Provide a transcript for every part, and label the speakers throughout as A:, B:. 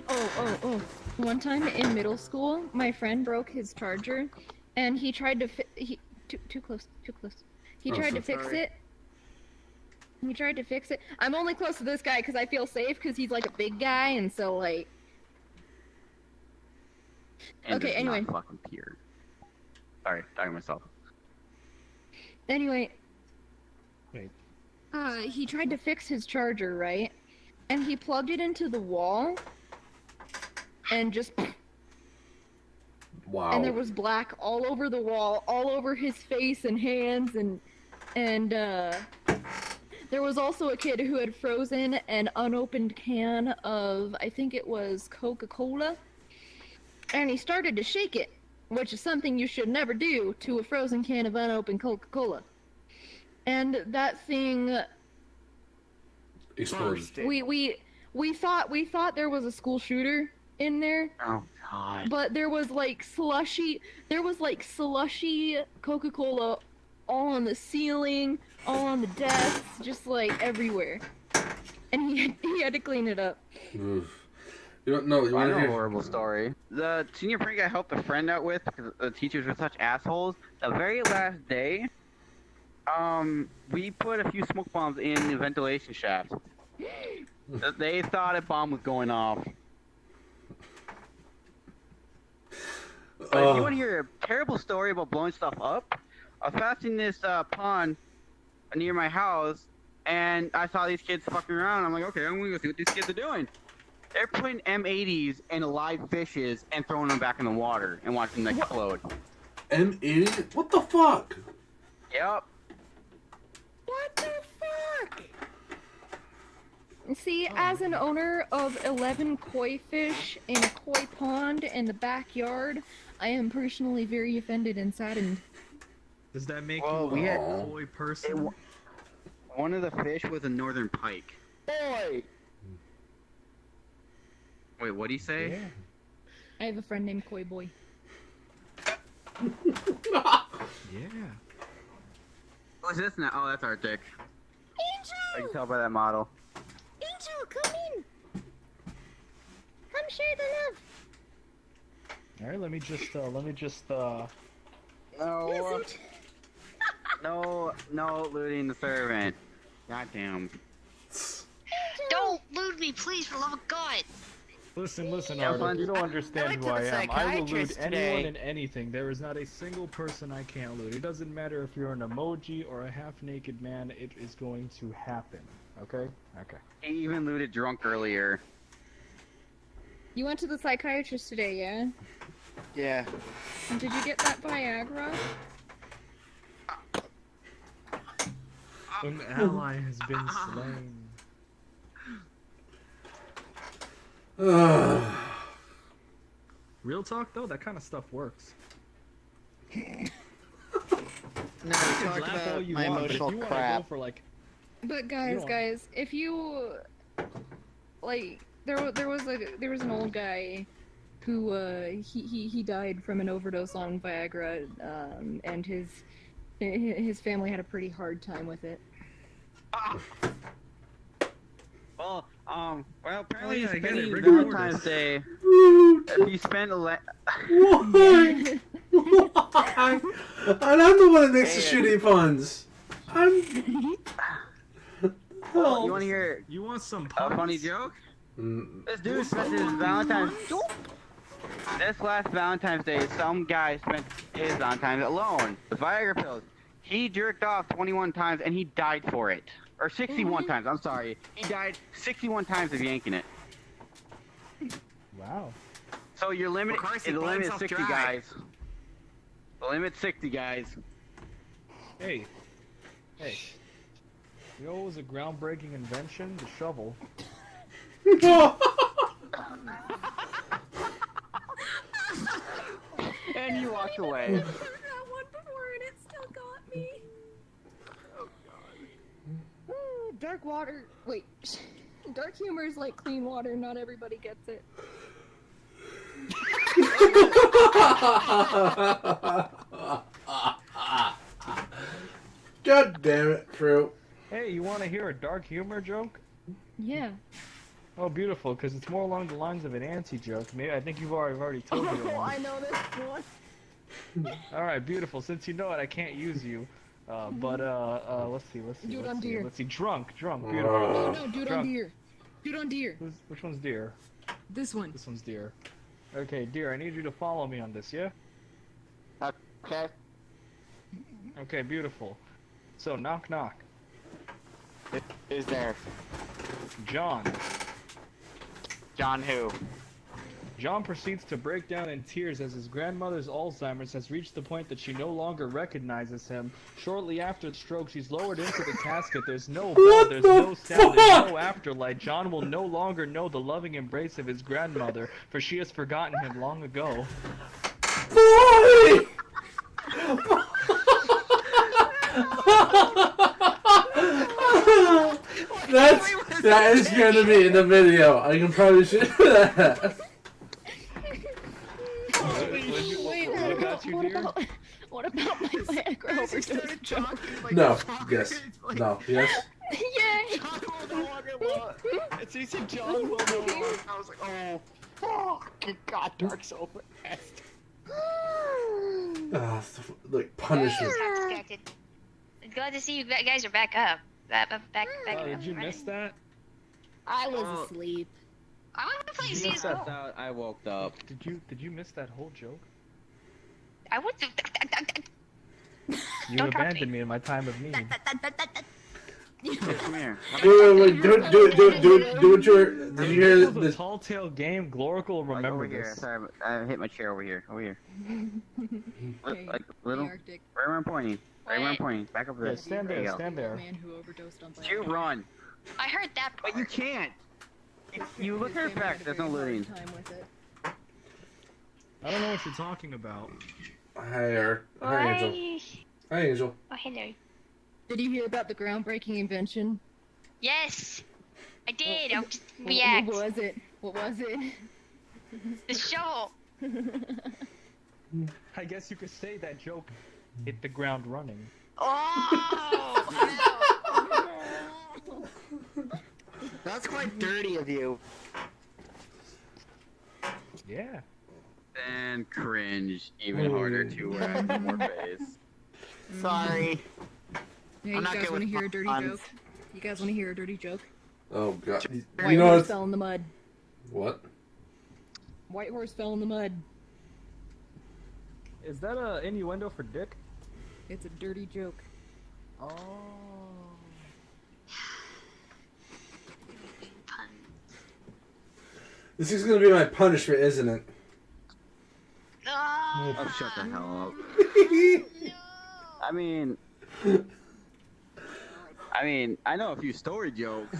A: Oh. One time in middle school, my friend broke his charger, and he tried to too close. He tried to fix it. He tried to fix it. I'm only close to this guy because I feel safe because he's like a big guy, and so like.
B: And
A: okay. Anyway.
B: Not fucking peer. Sorry, talking to myself.
A: Anyway.
C: Wait.
A: He tried to fix his charger, right? And he plugged it into the wall. And just.
D: Wow.
A: And there was black all over the wall, all over his face and hands, and there was also a kid who had frozen an unopened can of, I think it was Coca-Cola, and he started to shake it, which is something you should never do to a frozen can of unopened Coca-Cola. And that thing
D: exploded.
A: We thought there was a school shooter in there.
B: Oh god.
A: But there was like slushy Coca-Cola all on the ceiling, all on the desks, just like everywhere. And he had to clean it up.
D: Oof. You don't know. You
B: I
D: want
B: know
D: to
B: a
D: hear?
B: horrible story. The senior prank I helped a friend out with because the teachers were such assholes. The very last day, we put a few smoke bombs in the ventilation shaft. They thought a bomb was going off. But if you want to hear a terrible story about blowing stuff up, I was passing this pond near my house, and I saw these kids fucking around. I'm like, okay, I'm gonna go see what these kids are doing. They're putting M80s in live fishes and throwing them back in the water and watching them explode.
D: M80? What the fuck?
B: Yep.
A: What the fuck? See, as an owner of 11 koi fish in a koi pond in the backyard, I am personally very offended and saddened.
C: Does that make
B: Well,
C: you
B: we
C: a
B: had-
C: boy person?
B: One of the fish was a northern pike. Boy! Wait, what'd he say?
C: Yeah.
A: I have a friend named Koi Boy.
C: Yeah.
B: What's this now? Oh, that's Arctic.
A: Angel!
B: I can tell by that model.
A: Angel, come in! Come share the love!
C: All right, let me just
B: No.
A: Listen.
B: No looting the servant. Goddamn.
E: Don't loot me, please, for the love of God.
C: Listen,
B: Yeah,
C: Arthur,
B: fun.
C: you don't
E: I
C: understand
E: went
C: who
E: to
C: I
E: the
C: am. I will loot
E: psychiatrist
C: anyone
E: today.
C: and anything. There is not a single person I can't loot. It doesn't matter if you're an emoji or a half-naked man, it is going to happen. Okay? Okay.
B: He even looted drunk earlier.
A: You went to the psychiatrist today, yeah?
B: Yeah.
A: And did you get that Viagra?
C: An ally has been slain. Real talk though, that kind of stuff works.
E: No, we
C: You
E: talked
C: can laugh all
E: about
C: you
E: my
C: want, but if
E: emotional
C: you want to
E: crap.
C: go for like,
A: But
C: You don't-
A: guys, if you like, there was an old guy who he died from an overdose on Viagra, and his family had a pretty hard time with it.
B: Well, apparently
C: yeah, I
B: it's
C: get it.
B: been
C: Rigor
B: Valentine's
C: mortis.
B: Day.
D: Rude.
B: If you spend
D: Why? Why? And I'm the one that makes the
B: Hey,
D: shitty puns. I'm.
B: you want to hear
C: you want some
B: a
C: puns?
B: funny joke?
D: Mm,
B: This dude spent his Valentine's. This last Valentine's Day, some guy spent his Valentine's alone with Viagra pills. He jerked off 21 times and he died for it. Or 61 times, I'm sorry. He died 61 times of yanking it.
C: Wow.
B: So your limit
E: Of course, he
B: is the
E: blew
B: limit is
E: himself
B: 60
E: dry.
B: guys. The limit's 60 guys.
C: Hey. Hey. You know what was a groundbreaking invention? The shovel.
B: And you walked away.
A: That one before and it still got me.
B: Oh god.
A: Ooh, dark water. Wait. Dark humor is like clean water. Not everybody gets it.
D: God damn it, Fruit.
C: Hey, you want to hear a dark humor joke?
A: Yeah.
C: Oh, beautiful, because it's more along the lines of an anti-joke. Maybe I think you've already told me
A: Oh,
C: one.
A: I know this one.
C: All right, beautiful. Since you know it, I can't use you. But let's see.
A: Do it on deer.
C: Let's see. Drunk.
A: No,
C: Beautiful.
A: no, do it
C: Drunk.
A: on deer. Do it on deer.
C: Which one's deer?
A: This one.
C: This one's deer. Okay, deer. I need you to follow me on this, yeah?
B: Okay.
C: Okay, beautiful. So knock knock.
B: Who's there?
C: John.
B: John who?
C: John proceeds to break down in tears as his grandmother's Alzheimer's has reached the point that she no longer recognizes him. Shortly after the stroke, she's lowered into the casket. There's no bell, there's no sound, there's no afterlife. John will no longer know the loving embrace of his grandmother, for she has forgotten him long ago.
D: Boy! That is gonna be in the video. I can probably share that.
A: What about my Viagra overdose joke?
D: No. Yes. No. Yes.
A: Yay!
C: It's easy, John will no longer. I was like, oh, fucking god, Dark's so fast.
D: Like punishment.
E: Distracted. Glad to see you guys are back up. Back
C: Oh,
E: up.
C: did you miss that?
A: I was asleep.
E: I want to play
C: Did you miss that?
E: CS:GO.
B: I woke up.
C: Did you miss that whole joke?
E: I want to.
C: You
E: Don't talk to
C: abandoned me in my time of need.
B: Come here.
D: Wait. Do what you're. Did you hear
C: This was a
D: this?
C: tall tale game. Glorical will
B: Like,
C: remember
B: over here.
C: this.
B: Sorry, I hit my chair over here. Over here.
A: Okay,
B: Like little.
A: the Arctic.
B: Right where I'm pointing. Right where I'm pointing. Back up
C: Yeah,
B: there.
C: stand
B: There you
C: there,
B: go.
C: stand there.
A: Man who overdosed on
B: You
A: Viagra.
B: run.
E: I heard that part.
B: But you can't. You look at her back. There's no looting.
A: Time with it.
C: I don't know what you're talking about.
D: Hi, Eric. Hi, Angel.
E: Why?
D: Hi, Angel.
E: Oh, hello.
A: Did you hear about the groundbreaking invention?
E: Yes, I did. I'll just
A: What
E: react.
A: was it? What was it?
E: The shovel.
C: I guess you could say that joke hit the ground running.
E: Oh!
B: That's quite dirty of you.
C: Yeah.
B: And cringe even harder to more face. Sorry.
A: Yeah,
B: I'm
A: you
B: not
A: guys
B: good
A: want to
B: with
A: hear a dirty
B: puns.
A: joke? You guys want to hear a dirty joke?
D: Oh God.
A: White
D: You know
A: horse
D: what's
A: fell in the mud.
D: what?
A: White horse fell in the mud.
C: Is that a innuendo for dick?
A: It's a dirty joke.
C: Oh.
E: Pun.
D: This is gonna be my punishment, isn't it?
E: Oh,
B: Oh, shut the hell up.
E: no.
B: I mean, I know a few story jokes.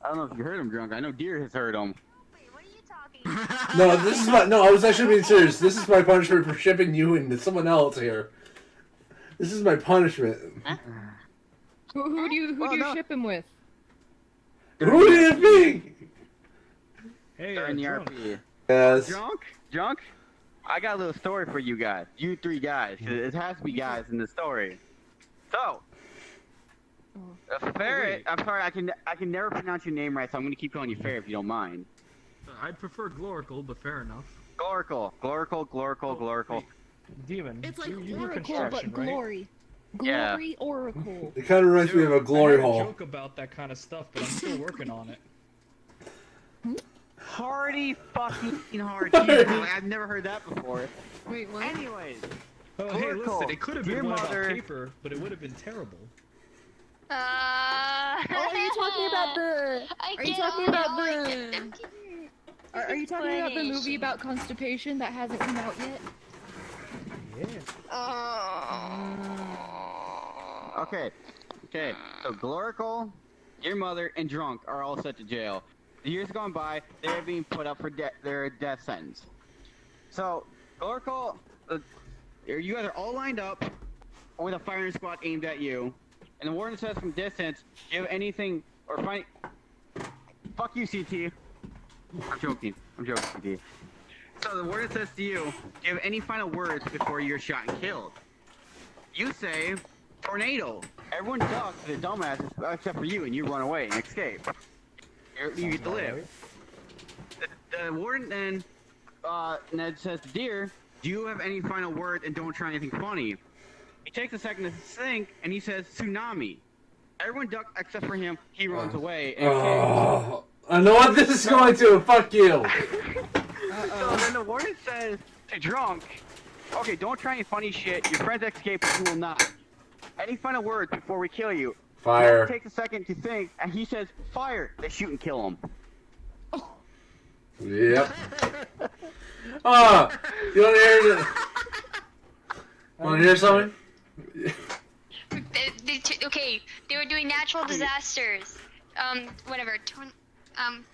B: I don't know if you heard them drunk. I know Deer has heard them.
E: Wait, what are you talking about?
D: No, this is my. No, I was actually being serious. This is my punishment for shipping you into someone else here. This is my punishment.
A: Who do you
B: no.
A: ship him with?
D: Who do you think?
C: Hey,
B: During the
C: drunk.
B: RP.
D: Yes.
B: Drunk? I got a little story for you guys. You three guys. 'Cause it has to be guys in the story. So, a ferret. I'm sorry, I can never pronounce your name right, so I'm gonna keep calling you Ferret if you don't mind.
C: I'd prefer Glorical, but fair enough.
B: Glorical.
C: Demon.
A: It's like
C: you do
A: Oracle,
C: construction,
A: but
C: right?
A: glory.
B: Yeah.
A: Glory Oracle.
D: It kind of reminds me of a glory
C: I had a
D: hole.
C: joke about that kind of stuff, but I'm still working on it.
B: Hardy fucking hard. Jesus, I've never heard that before.
A: Wait, what?
B: Anyways,
C: Oh, hey,
B: Glorical,
C: listen, it could have
B: dear
C: been one about
B: mother-
C: paper, but it would have been terrible.
E: Oh,
A: are you talking about the? Are you talking about the? Are you talking about the movie about constipation that hasn't come out yet?
C: Yeah.
B: okay. So Glorical, your mother, and Drunk are all sent to jail. The years gone by, they're being put up for their death sentence. So Glorical, you guys are all lined up with a firing squad aimed at you, and the warden says from distance, "Do you have anything or find?" Fuck you, CT. I'm joking, CT. So the warden says to you, "Do you have any final words before you're shot and killed?" You say, "Tornado." Everyone ducks the dumbasses except for you, and you run away and escape. You get to live. The warden then, Ned says, "Dear, do you have any final words and don't try anything funny?" He takes a second to think and he says, "Tsunami." Everyone ducks except for him. He runs away. And
D: Oh, I know what this is going to. Fuck you.
B: so then the warden says to Drunk, "Okay, don't try any funny shit. Your friends escape, but you will not. Any final words before we kill you?"
D: Fire.
B: Drunk takes a second to think and he says, "Fire." They shoot and kill him.
D: Yep. You want to hear? Want to hear something?
E: Okay, they were doing natural disasters. Whatever.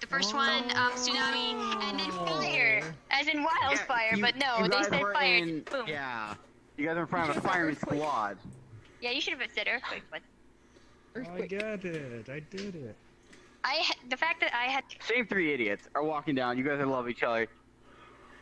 E: The first one, tsunami, and then fire, as in wildfire.
B: Yeah,
E: but no,
B: you
E: they
B: guys
E: said
B: were
E: fire.
B: in-
E: Boom.
B: Yeah. You guys are in front of a firing squad.
E: Yeah, you should have said earthquake, but
C: I
A: Earthquake.
C: get it. I did it.
E: the fact that I had
B: Same three idiots are walking down. You guys love each other.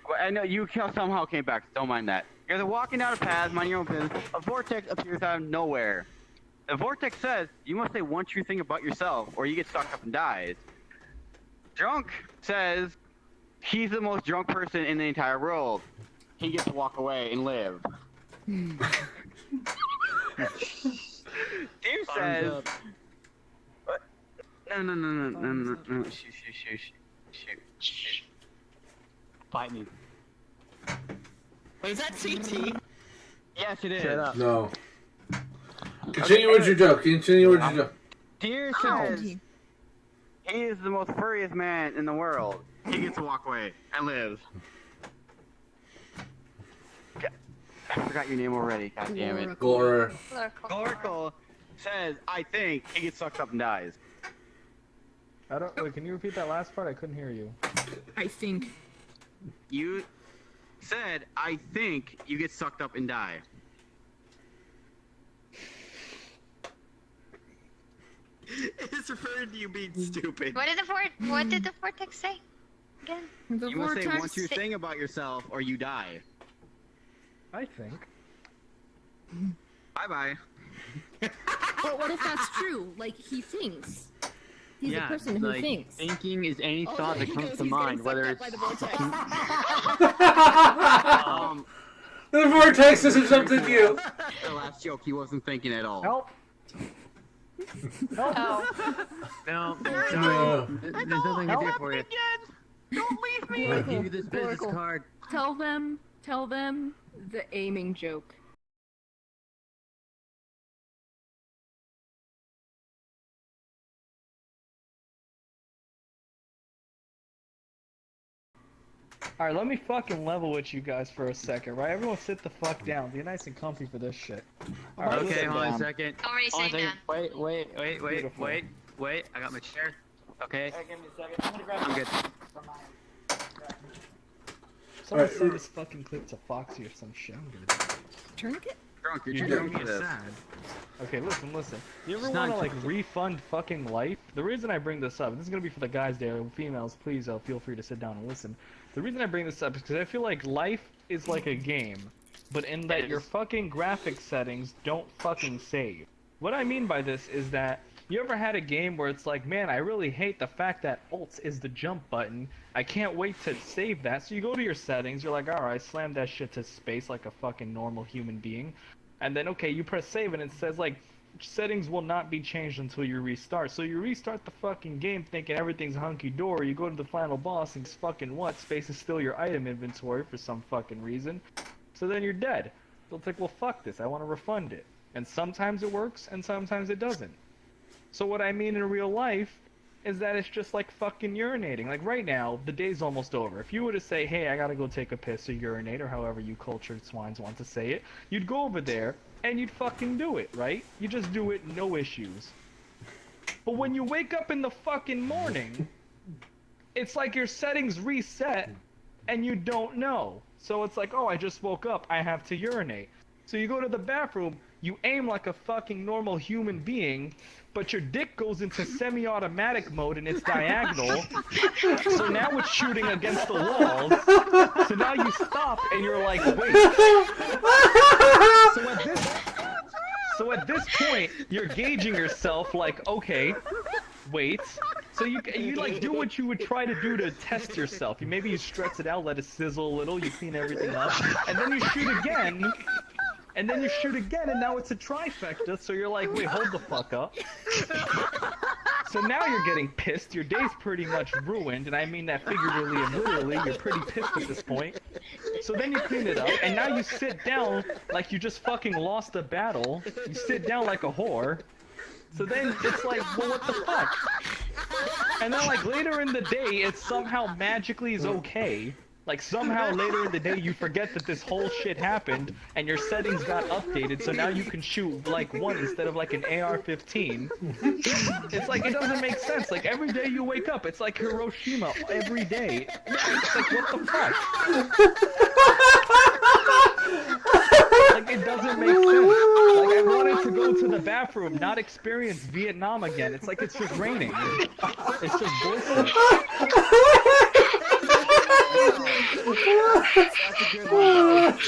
B: Well, I know you somehow came back, so don't mind that. You guys are walking down a path, mind your own business. A vortex appears out of nowhere. The vortex says, "You must say one true thing about yourself, or you get sucked up and dies." Drunk says, he's the most drunk person in the entire world. He gets to walk away and live. Deer says, no, shoot. Bite me.
F: Wait, is that CT?
B: Yes, it is.
F: Shut up.
D: No. Continue with your joke. Continue with your joke.
B: Deer
A: Ow.
B: says, he is the most furriest man in the world. He gets to walk away and live. I forgot your name already, god damn it.
D: Glory.
B: Oracle says, I think, he gets sucked up and dies.
C: I don't. Wait, can you repeat that last part? I couldn't hear you.
A: I think.
B: You said, I think you get sucked up and die.
F: It's referring to you being stupid.
E: what did the vortex say again?
A: The
B: You must say one
A: vortex.
B: true thing about yourself or you die.
C: I think.
B: Bye-bye.
A: But what if that's true? Like, he thinks. He's a person who thinks.
F: Thinking is any
A: Oh,
F: thought
A: there
F: that
A: he
F: comes
A: goes,
F: to
A: he's
F: mind,
A: getting
F: whether
A: sucked
F: it's
A: up by the vortex.
D: The vortex is something you.
B: The last joke, he wasn't thinking at all.
C: Help!
E: Oh,
F: no,
D: No.
F: there's nothing to do for you.
B: Don't leave me!
F: I'll give you this business
A: Oracle.
F: card.
A: Tell them the aiming joke.
C: Alright, let me fucking level with you guys for a second, right? Everyone sit the fuck down. Be nice and comfy for this shit. Alright,
F: Okay,
C: sit
F: hold on a
C: down.
F: second.
E: already
F: Hold on a
E: saying
F: second.
E: that.
C: Beautiful.
F: Wait. I got my chair. Okay.
G: Give me a second. I'm gonna grab
F: I'm good.
C: Someone
D: Alright,
C: send this fucking clip to Foxy or some shit. I'm good.
A: Tourniquet?
B: Drunk, you're
C: You're
B: too
C: gonna
B: drunk for
C: get
B: this.
C: sad. Okay, listen. You ever
F: It's
C: want to
F: not
C: like
F: just-
C: refund fucking life? The reason I bring this up, this is gonna be for the guys there, females, please feel free to sit down and listen. The reason I bring this up is because I feel like life is like a game, but in that
F: It
C: your
F: is.
C: fucking graphic settings don't fucking save. What I mean by this is that you ever had a game where it's like, man, I really hate the fact that Alt is the jump button. I can't wait to save that. So you go to your settings, you're like, alright, slam that shit to space like a fucking normal human being. And then, okay, you press save and it says, like, settings will not be changed until you restart. So you restart the fucking game thinking everything's hunky-dory. You go to the final boss and fucking what? Space is still your item inventory for some fucking reason. So then you're dead. So it's like, well, fuck this. I want to refund it. And sometimes it works and sometimes it doesn't. So what I mean in real life is that it's just like fucking urinating. Like right now, the day's almost over. If you were to say, hey, I gotta go take a piss or urinate, or however you cultured swines want to say it, you'd go over there and you'd fucking do it, right? You just do it, no issues. But when you wake up in the fucking morning, it's like your settings reset and you don't know. So it's like, oh, I just woke up, I have to urinate. So you go to the bathroom, you aim like a fucking normal human being, but your dick goes into semi-automatic mode and it's diagonal. So now it's shooting against the walls. So now you stop and you're like, wait. So at this point, you're gauging yourself like, okay, wait. So So you like do what you would try to do to test yourself. Maybe you stretch it out, let it sizzle a little, you clean everything up, and then you shoot again. And then you shoot again, and now it's a trifecta, so you're like, wait, hold the fuck up. So now you're getting pissed, your day's pretty much ruined, and I mean that figuratively and literally, you're pretty pissed at this point. So then you clean it up, and now you sit down like you just fucking lost a battle. You sit down like a whore. So then it's like, well, what the fuck? And then like later in the day, it somehow magically is okay. Like somehow later in the day you forget that this whole shit happened and your settings got updated, so now you can shoot like one instead of like an AR-15. It's like, it doesn't make sense. Like every day you wake up, it's like Hiroshima every day. It's like, what the fuck? Like it doesn't make sense. Like I wanted to go to the bathroom, not experience Vietnam again. It's like it's just raining. It's just bullshit.
F: That's a good one.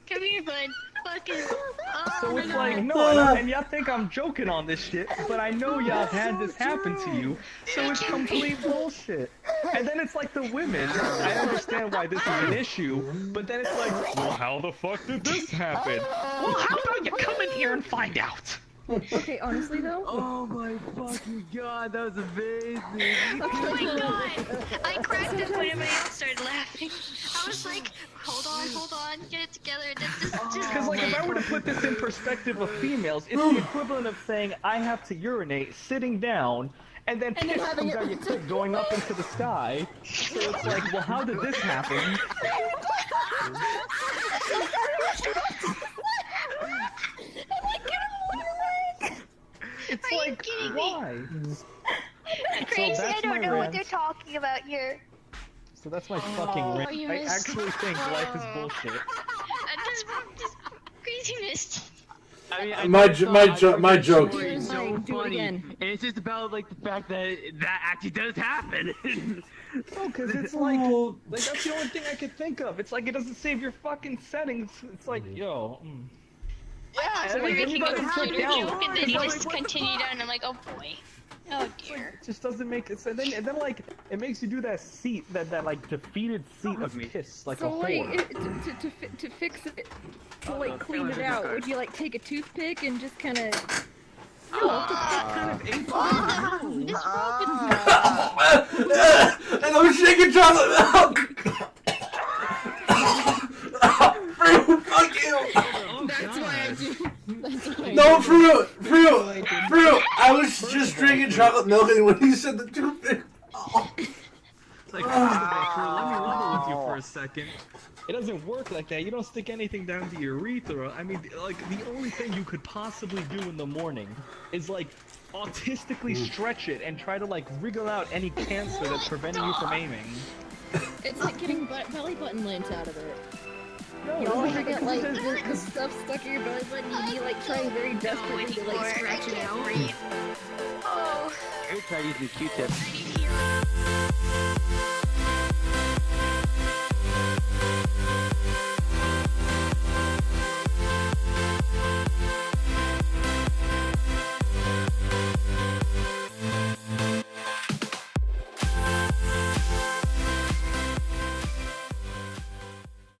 E: Come here, bud. Fucking.
C: So it's like, no, and y'all think I'm joking on this shit, but I know y'all had this happen to you, so it's complete bullshit. And then it's like the women, I understand why this is an issue, but then it's like, well, how the fuck did this happen? Well, how about you come in here and find out?
A: Okay, honestly though.
F: Oh my fucking god, that was amazing.
E: Oh my god! I cracked it when everybody else started laughing. I was like, hold on, get it together. Just
C: Because like, if I were to put this in perspective of females, it's the equivalent of saying, I have to urinate, sitting down, and then piss comes out your clit going up into the sky. So it's like, well, how did this happen? It's
E: Are you
C: like,
E: kidding me?
C: why?
E: Crazy,
C: that's
E: I don't
C: my
E: know what
C: rant.
E: they're talking about here.
C: So that's my fucking rant.
E: you
C: I
E: missed-
C: actually think life is bullshit.
E: Just crazy missed.
F: I mean,
D: My joke.
F: story is so
A: Do it
F: funny,
A: again.
F: and it's just about like the fact that that actually does happen.
C: No, because it's like that's the only thing I could think of. It's like it doesn't save your fucking settings. It's like, yo.
E: I
C: so
E: thought
C: like,
E: we were
C: then you
E: making a
C: gotta sit
E: computer
C: down.
E: joke, and then you
C: It's
E: just
C: like,
E: continued on, and I'm like, oh boy. Oh dear.
C: It just doesn't make it. And then like it makes you do that seat, that like defeated seat of piss, like a
A: So like,
C: whore.
A: to fix it, to like clean it out, would you like take a toothpick and just kind of?
E: This rope
D: And I'm shaking chocolate milk. Fruit, fuck you.
A: That's why I do. That's why.
D: No fruit. I was just drinking chocolate milk, and when you said the toothpick,
F: It's like, let me level with you for a second.
C: It doesn't work like that. You don't stick anything down the urethra. I mean, like the only thing you could possibly do in the morning is like autistically stretch it and try to like wriggle out any cancer that's preventing you from aiming.
A: It's like getting belly button lint out of it.
C: No,
A: You
C: no,
A: always get like
C: because-
A: the stuff stuck in your belly button, and you like try very desperately to like scratch it out.
E: Oh.
B: I tried using Q-tips.
E: I need healing.